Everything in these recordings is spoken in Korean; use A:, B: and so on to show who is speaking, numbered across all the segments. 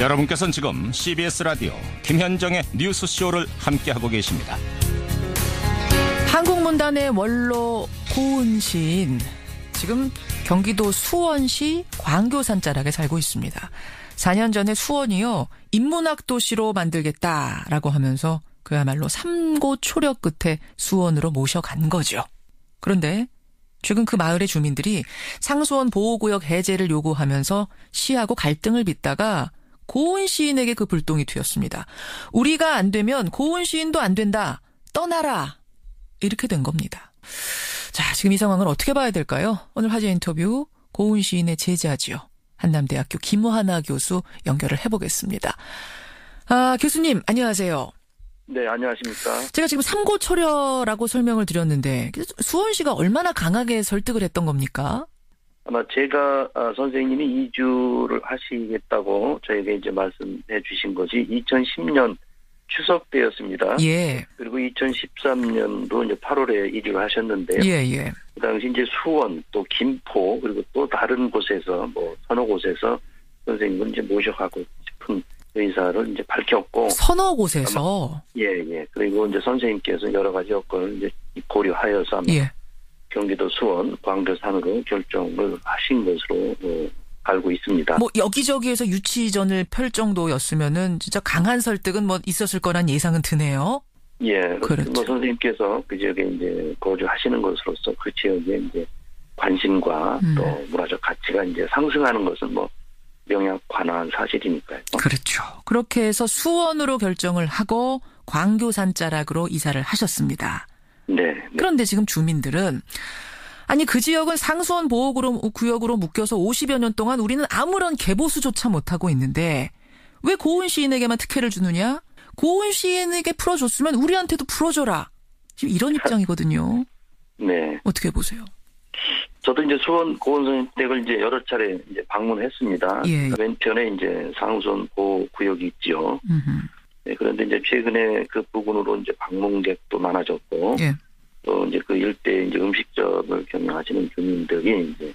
A: 여러분께서는 지금 CBS 라디오 김현정의 뉴스쇼를 함께하고 계십니다.
B: 한국문단의 원로 고은 시인, 지금 경기도 수원시 광교산 자락에 살고 있습니다. 4년 전에 수원이요, 인문학 도시로 만들겠다라고 하면서 그야말로 삼고초려 끝에 수원으로 모셔간 거죠. 그런데 최근 그 마을의 주민들이 상수원 보호구역 해제를 요구하면서 시하고 갈등을 빚다가 고은 시인에게 그 불똥이 튀었습니다. 우리가 안 되면 고은 시인도 안 된다. 떠나라. 이렇게 된 겁니다. 자, 지금 이 상황을 어떻게 봐야 될까요? 오늘 화제 인터뷰 고은 시인의 제자지요. 한남대학교 김화나 교수 연결을 해보겠습니다. 아, 교수님 안녕하세요.
C: 네, 안녕하십니까.
B: 제가 지금 삼고초려라고 설명을 드렸는데 수원시가 얼마나 강하게 설득을 했던 겁니까?
C: 아마 제가 선생님이 이주를 하시겠다고 저에게 이제 말씀해 주신 것이 2010년 추석 때였습니다.
B: 예.
C: 그리고 2013년도 이제 8월에 이주를 하셨는데요.
B: 예, 예.
C: 그 당시 이제 수원, 또 김포, 그리고 또 다른 곳에서 서너 곳에서 선생님을 이제 모셔가고 싶은 의사를 이제 밝혔고.
B: 서너 곳에서?
C: 예. 그리고 이제 선생님께서 여러 가지 여건을 이제 고려하여서 아마
B: 예.
C: 경기도 수원, 광교산으로 결정을 하신 것으로 알고 있습니다.
B: 여기저기에서 유치전을 펼 정도였으면은 진짜 강한 설득은 있었을 거란 예상은 드네요.
C: 예.
B: 그렇죠.
C: 선생님께서 그 지역에 이제 거주하시는 것으로서 그 지역에 이제 관심과 또 문화적 가치가 이제 상승하는 것은 명약관화한 사실이니까요.
B: 그렇죠. 그렇게 해서 수원으로 결정을 하고 광교산 자락으로 이사를 하셨습니다.
C: 네.
B: 그런데 지금 주민들은 아니 그 지역은 상수원 보호구역으로 묶여서 50여 년 동안 우리는 아무런 개보수조차 못하고 있는데 왜 고은 시인에게만 특혜를 주느냐? 고은 시인에게 풀어줬으면 우리한테도 풀어줘라. 지금 이런 입장이거든요.
C: 네.
B: 어떻게 보세요?
C: 저도 이제 수원 고은 선생님 댁을 이제 여러 차례 이제 방문했습니다.
B: 예.
C: 왼편에 이제 상수원 보호구역이 있죠. 네, 그런데 이제 최근에 그 부근으로 이제 방문객도 많아졌고,
B: 예.
C: 또 이제 그 일대 이제 음식점을 경영하시는 주민들이 이제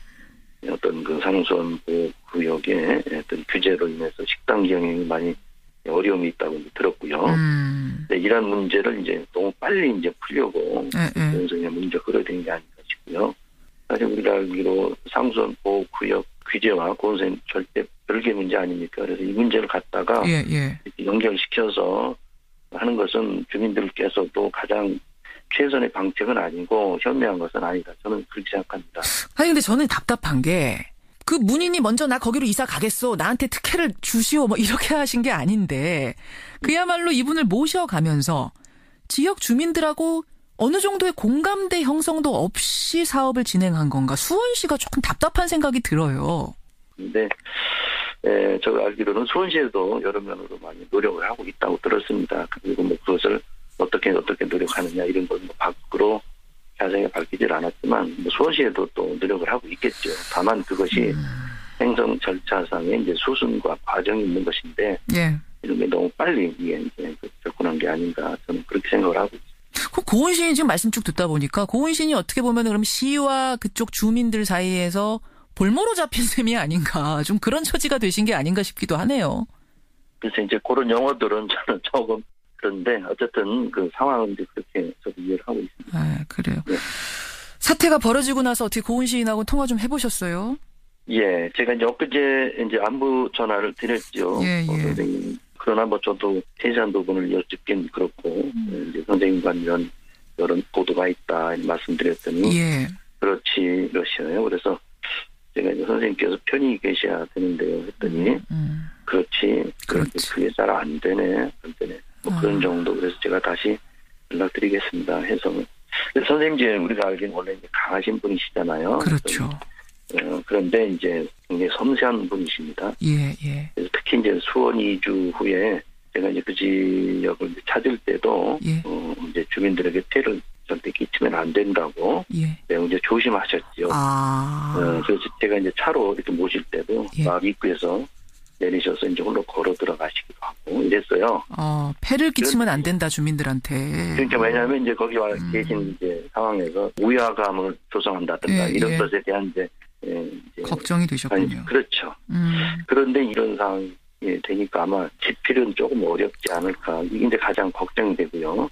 C: 어떤 그 상수원 보호구역의 어떤 규제로 인해서 식당 경영이 많이 어려움이 있다고 이제 들었고요. 네, 이런 문제를 이제 너무 빨리 이제 풀려고 연성의 문제가 끌어들인 게 아닌가 싶고요. 사실 우리가 알기로 상수원 보호구역 규제와 고은 선생님 절대 별개 문제 아닙니까? 그래서 이 문제를 갖다가 이렇게 연결시켜서 하는 것은 주민들께서도 가장 최선의 방책은 아니고 현명한 것은 아니다. 저는 그렇게 생각합니다.
B: 아니 근데 저는 답답한 게 그 문인이 먼저 나 거기로 이사 가겠소. 나한테 특혜를 주시오. 이렇게 하신 게 아닌데 그야말로 이분을 모셔가면서 지역 주민들하고 어느 정도의 공감대 형성도 없이 사업을 진행한 건가. 수원시가 조금 답답한 생각이 들어요.
C: 네. 제가 알기로는 수원시에도 여러 면으로 많이 노력을 하고 있다고 들었습니다. 그리고 그것을 어떻게 노력하느냐 이런 건 밖으로 자세히 밝히질 않았지만 수원시에도 또 노력을 하고 있겠죠. 다만 그것이 행정 절차상의 이제 수순과 과정이 있는 것인데 이런 게 너무 빨리 이제 접근한 게 아닌가 저는 그렇게 생각을 하고 있습니다.
B: 고은 시인 지금 말씀 쭉 듣다 보니까 고은 시인이 어떻게 보면 그럼 시와 그쪽 주민들 사이에서 볼모로 잡힌 셈이 아닌가 좀 그런 처지가 되신 게 아닌가 싶기도 하네요.
C: 그래서 이제 그런 용어들은 저는 조금 그런데 어쨌든 그 상황은 이제 그렇게 저도 이해를 하고 있습니다.
B: 아, 그래요.
C: 네.
B: 사태가 벌어지고 나서 어떻게 고은 시인하고 통화 좀 해보셨어요?
C: 예, 제가 이제 엊그제 이제 안부 전화를 드렸죠. 선생님. 그러나 저도 세세한 부분을 여쭙긴 그렇고 이제 선생님과 이런 보도가 있다 말씀드렸더니 그렇지 이러시네요. 그래서 제가 이제 선생님께서 편히 계셔야 되는데요 했더니 그렇지. 그게 잘 안 되네. 그런 정도. 그래서 제가 다시 연락드리겠습니다 해서. 선생님 이제 우리가 알기는 원래 이제 강하신 분이시잖아요.
B: 그렇죠.
C: 그런데 이제 굉장히 섬세한 분이십니다. 그래서 특히 이제 수원 이주 후에 제가 이제 그 지역을 이제 찾을 때도 이제 주민들에게 피해를 절대 끼치면 안 된다고 매우 이제 조심하셨죠. 그래서 제가 이제 차로 이렇게 모실 때도 막 입구에서 내리셔서 이제 홀로 걸어 들어가시기도 하고 이랬어요.
B: 폐를 끼치면 안 된다 주민들한테.
C: 그러니까 왜냐하면 이제 거기 와 계신 이제 상황에서 우야감을 조성한다든가 이런 것에 대한 이제
B: 걱정이 되셨군요.
C: 그렇죠. 그런데 이런 상황이 되니까 아마 집필은 조금 어렵지 않을까. 이게 이제 가장 걱정되고요.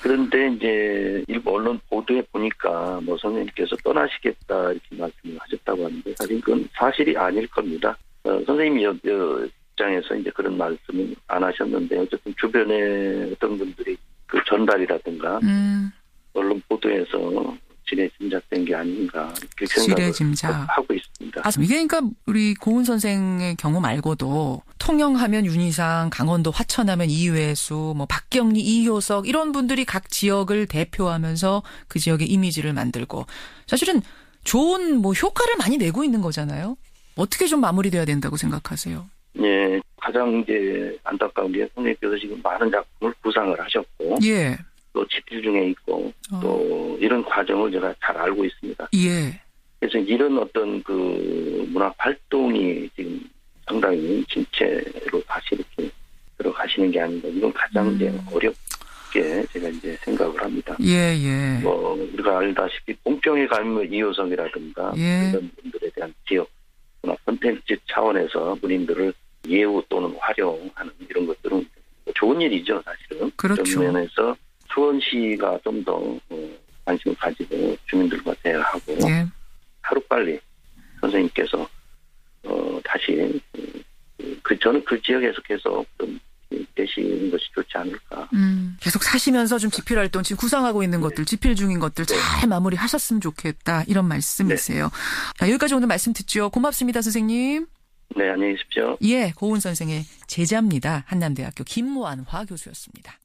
C: 그런데 이제 일부 언론 보도에 보니까 뭐 선생님께서 떠나시겠다 이렇게 말씀을 하셨다고 하는데 사실 그건 사실이 아닐 겁니다. 선생님이 입장에서 이제 그런 말씀은 안 하셨는데 어쨌든 주변에 어떤 분들이 그 전달이라든가 언론 보도에서 지레짐작된 게 아닌가 이렇게 생각을 하고 있습니다.
B: 이게 그러니까 우리 고은 선생의 경우 말고도 통영하면 윤희상, 강원도 화천하면 이회수, 뭐 박경리, 이효석 이런 분들이 각 지역을 대표하면서 그 지역의 이미지를 만들고 사실은 좋은 뭐 효과를 많이 내고 있는 거잖아요. 어떻게 좀 마무리돼야 된다고 생각하세요?
C: 네, 가장 이제 안타까운 게 선생님께서 지금 많은 작품을 구상을 하셨고,
B: 예.
C: 또 집필 중에 있고, 또 이런 과정을 제가 잘 알고 있습니다.
B: 예.
C: 그래서 이런 어떤 그 문학 활동이 지금 상당히 진체로 다시 이렇게 들어가시는 게 아닌가. 이건 가장 이제 어렵게 제가 이제 생각을 합니다.
B: 예, 예.
C: 뭐 우리가 알다시피 봉평에 가면 이효석이라든가
B: 예.
C: 이런 분들에 대한 지역 문학 콘텐츠 차원에서 본인들을 예우 또는 활용하는 이런 것들은 좋은 일이죠, 사실은.
B: 그렇죠.
C: 그런 면에서 수원시가 좀 더 관심을 가지고 주민들과 대화하고
B: 예.
C: 하루빨리 선생님께서 다시 저는 그 지역에서 계속 좀 계시는 것이 좋지 않을까.
B: 계속 사시면서 좀 집필 활동 지금 구상하고 있는 것들, 집필 중인 것들 잘 마무리하셨으면 좋겠다 이런 말씀이세요. 자, 여기까지 오늘 말씀 듣죠. 고맙습니다, 선생님.
C: 네, 안녕히 계십시오.
B: 예, 고은 선생의 제자입니다. 한남대학교 김완화 교수였습니다.